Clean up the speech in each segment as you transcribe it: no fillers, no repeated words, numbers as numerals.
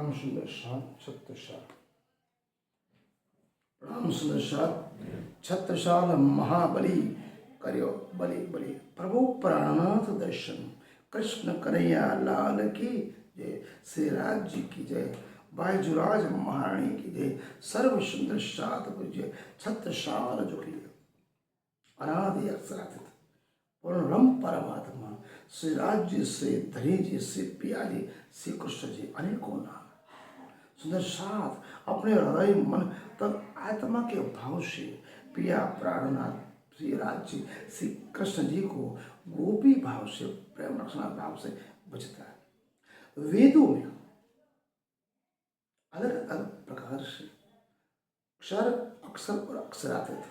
प्रणाम सुंदर साथ छत्रसाल। प्रणाम सुंदर साथ छत्रसाल महाबली करियो बलि बलि। प्रभु प्राणनाथ दर्शन कृष्ण कन्हैया लाल की जय। श्री राज जी की जय। बायजुराज महारानी की जय। सर्व सुंदर सात को जय। छत्रसाल जो की अनादि अक्षरातीत पूर्णब्रह्म परमात्मा श्री राज जी, श्री धनी जी, श्री पिया जी, श्री कृष्ण जी, अनेकों नाम सुंदर साथ अपने हृदय मन तब आत्मा के भाव से पिया प्राणनाथ श्री राज जी, श्री कृष्ण जी को गोपी भाव से, प्रेम रक्षणा भाव से बचता है। वेदों में अलग अलग प्रकार से अक्षर, अक्षर और अक्षरातीत,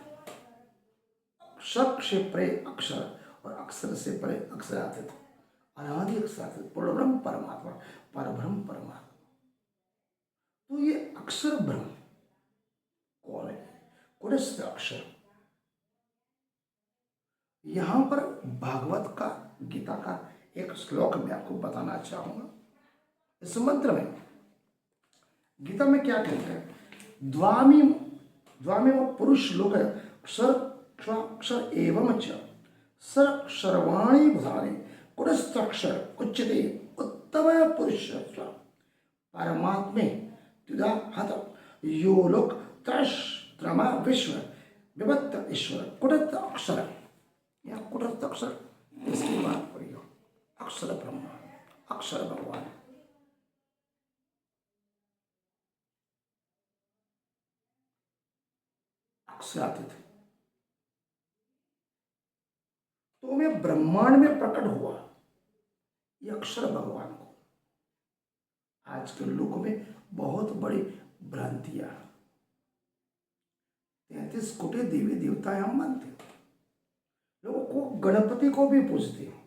अक्षर से परे अक्षर और अक्षर से परे अक्षरातीत, अनादि अक्षरातीत, पूर्णब्रह्म परमात्मा, परब्रह्म परमात्मा। तो ये अक्षर ब्रह्म कौन है? कुटस्थ अक्षर। यहां पर भागवत का, गीता का एक श्लोक मैं आपको बताना चाहूंगा। इस मंत्र में गीता में क्या कहते हैं? द्वामी पुरुष लोक अक्षर अक्षर एवं च सर्वाणी भूतानि कुटस्थ अक्षर उच्यते उत्तम पुरुष परमात्मे द्विधा हत यो लोक त्रमा विश्व विभक्त ईश्वर कुटस्थ अक्षर। या कुटस्थ अक्षर इसकी बात करिए। अक्षर ब्रह्मा, अक्षर भगवान। अक्षरातीत तो मैं ब्रह्मांड में प्रकट हुआ ये अक्षर भगवान को। आज के लोक में बहुत बड़ी भ्रांतियां, 33 कोटि देवी देवताएं हम मानते हैं। लोगों को गणपति को भी पूजते हैं,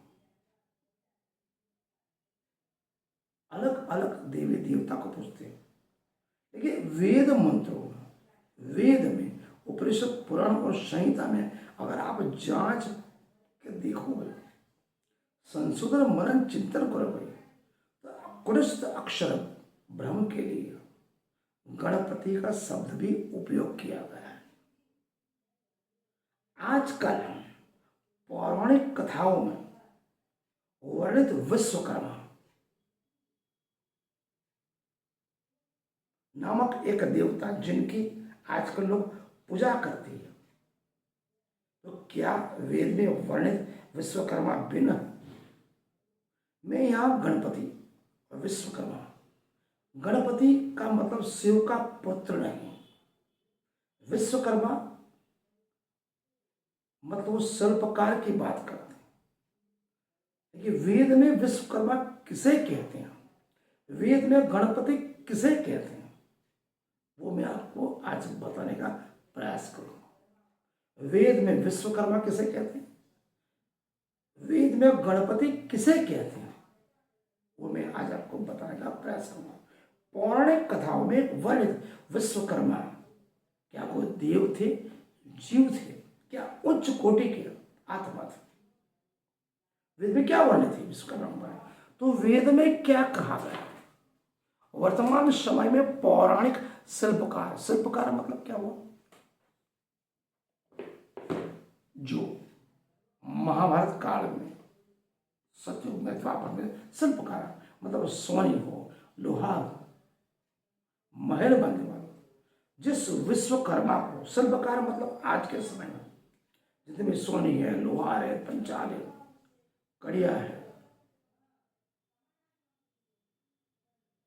अलग अलग देवी देवता को पूजते हैं। लेकिन वेद मंत्रों में, वेद में, उपनिषद, पुराण और संहिता में अगर आप जांच के देखोगे, संशोधन मनन चिंतन करोगे तो कुटस्थ अक्षर ब्रह्म के लिए गणपति का शब्द भी उपयोग किया गया है। आजकल पौराणिक कथाओं में वर्णित विश्वकर्मा नामक एक देवता जिनकी आजकल लोग पूजा करते हैं, तो क्या वेद में वर्णित विश्वकर्मा भिन्न? मैं यहां गणपति और विश्वकर्मा, गणपति का मतलब शिव का पुत्र नहीं, विश्वकर्मा मतलब वो शिल्पकार की बात करते हैं। देखिए वेद में विश्वकर्मा किसे कहते हैं, वेद में गणपति किसे कहते हैं, वो मैं आपको आज बताने का प्रयास करूंगा। वेद में विश्वकर्मा किसे कहते हैं, वेद में गणपति किसे कहते हैं, वो मैं आज आपको बताने का प्रयास करूंगा। पौराणिक कथाओं में वर्णित विश्वकर्मा क्या वो देव थे, जीव थे, क्या उच्च कोटि के आत्मा थे? वेद में क्या वर्णित है विश्वकर्मा? तो वेद में क्या कहा गया? वर्तमान समय में पौराणिक शिल्पकार, शिल्पकार मतलब क्या हुआ? जो महाभारत काल में, सतयुग में, द्वापर में शिल्पकार मतलब सोनी हो, लोहा हो, महल बनने वाला, जिस विश्वकर्मा को, शिल्पकार मतलब आज के समय में जितने भी सोनी है, लोहार है, पंचाल है, कड़िया है,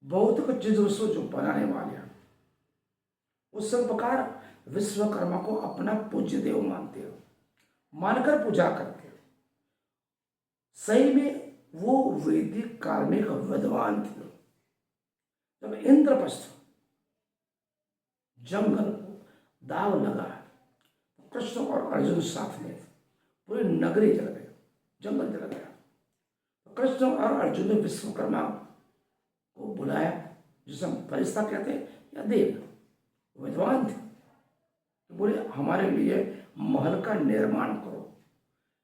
भौतिक चीज वस्तु जो बनाने वाले हैं, उस शिल्पकार विश्वकर्मा को अपना पूज्य देव मानते हो, मानकर पूजा करते हो। सही में वो वैदिक काल में एक विद्वान थे। जब इंद्रप्रस्थ जंगल को दाव लगा, कृष्ण और अर्जुन साथ में, पूरी नगरी जल गई, जंगल जल गया। तो कृष्ण और अर्जुन ने विश्वकर्मा को बुलाया, जिसे हम फरिश्ता कहते हैं या देव, विद्वान थे। तो बोले हमारे लिए महल का निर्माण करो।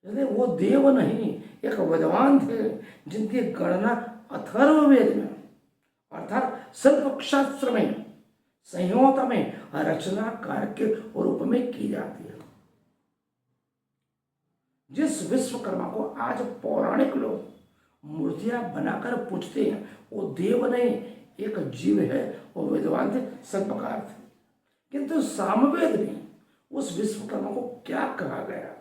इसलिए वो देव नहीं, एक विद्वान थे जिनकी गणना अथर्ववेद में अर्थात शिल्प शास्त्र में संहिता में रचनाकार के रूप में की जाती है। जिस विश्वकर्मा को आज पौराणिक लोग मूर्तियां बनाकर पूजते हैं वो देव नहीं, एक जीव है, वो विद्वान थे, शिल्पकार थे। किंतु सामवेद में उस विश्वकर्मा को क्या कहा गया?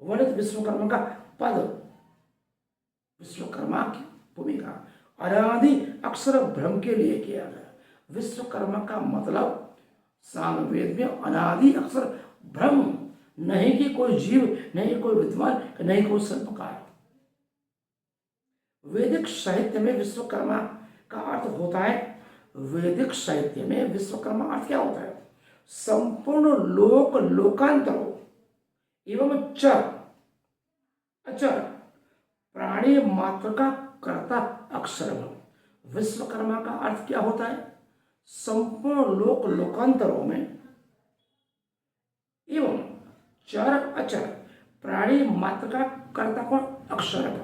वर्णित विश्वकर्मा का पद, विश्वकर्मा की भूमिका अनादि अक्षर ब्रह्म के लिए किया गया। विश्वकर्मा का मतलब सामवेद में अनादि अक्षर ब्रह्म, नहीं कि कोई जीव, नहीं कोई विद्वान, नहीं कोई शिल्पकार। वैदिक साहित्य में विश्वकर्मा का अर्थ होता है, वैदिक साहित्य में विश्वकर्मा अर्थ क्या होता है? संपूर्ण लोक लोकांतरों एवं चर अचर प्राणी मात्र का कर्ता अक्षर। विश्वकर्मा का अर्थ क्या होता है? संपूर्ण लोक लोकांतरों में एवं चर अचर प्राणी मात्र का कर्ता कौन? अक्षर।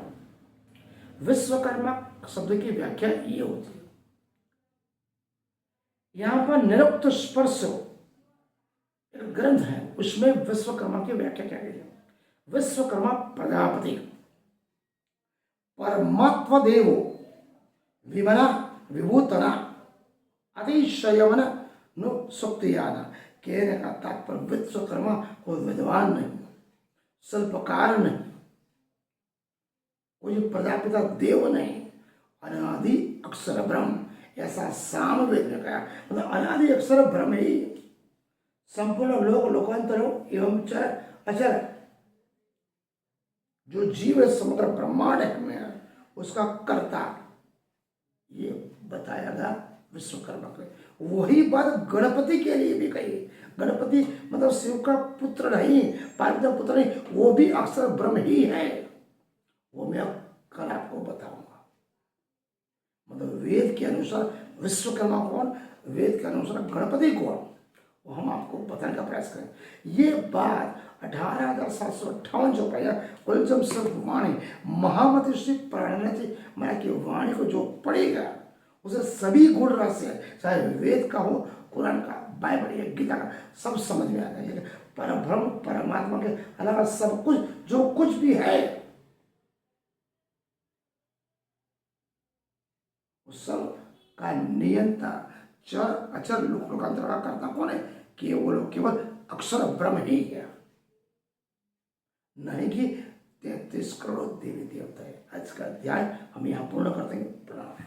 विश्वकर्मा शब्द की व्याख्या ये होती है। यहां पर निरुक्त स्पर्श एक ग्रंथ है, उसमें विश्वकर्मा की व्याख्या क्या गई है? विश्वकर्मा प्रजापति परमात्म देवो विमना विभूतना अतिशयवन नु सुक्तियाना। कहने का तात्पर्य विश्वकर्मा कोई विद्वान नहीं, शिल्पकार नहीं, कोई प्रजापिता देव नहीं, अनादि अक्षर ब्रह्म, ऐसा सामवेद में कहा। मतलब अनादि अक्षर ब्रह्म ही संपूर्ण लोक लोकांतरों एवं चर अचर जो जीव समग्र ब्रह्मांड में उसका कर्ता, ये बताया गया विश्वकर्मा के। वही बात गणपति के लिए भी कही। गणपति मतलब शिव का पुत्र नहीं, पार्वती का पुत्र नहीं, वो भी अक्षर ब्रह्म ही है। वो मैं कल आपको बताऊंगा। मतलब वेद के अनुसार विश्वकर्मा कौन, वेद के अनुसार गणपति कौन, वो हम आपको बताने का प्रयास करें। ये बात 18,758 जो पाया कुलजम सब वाणी महामति श्री प्रणति माया की वाणी को जो पढ़ेगा उसे सभी गुण रस है, चाहे वेद का हो, कुरान का, बाइबल या गीता का, सब समझ में आ जाएगा। परब्रह्म परमात्मा के अलावा सब कुछ जो कुछ भी है उस सब का नियंता चर अचर लोक लोकांतर का कर्ता कौन है? केवल अक्षर ब्रह्म ही है, नहीं कि 33 करोड़ देवी देवता है। आज का अध्याय हम यहाँ पूर्ण करते हैं। प्रणाम।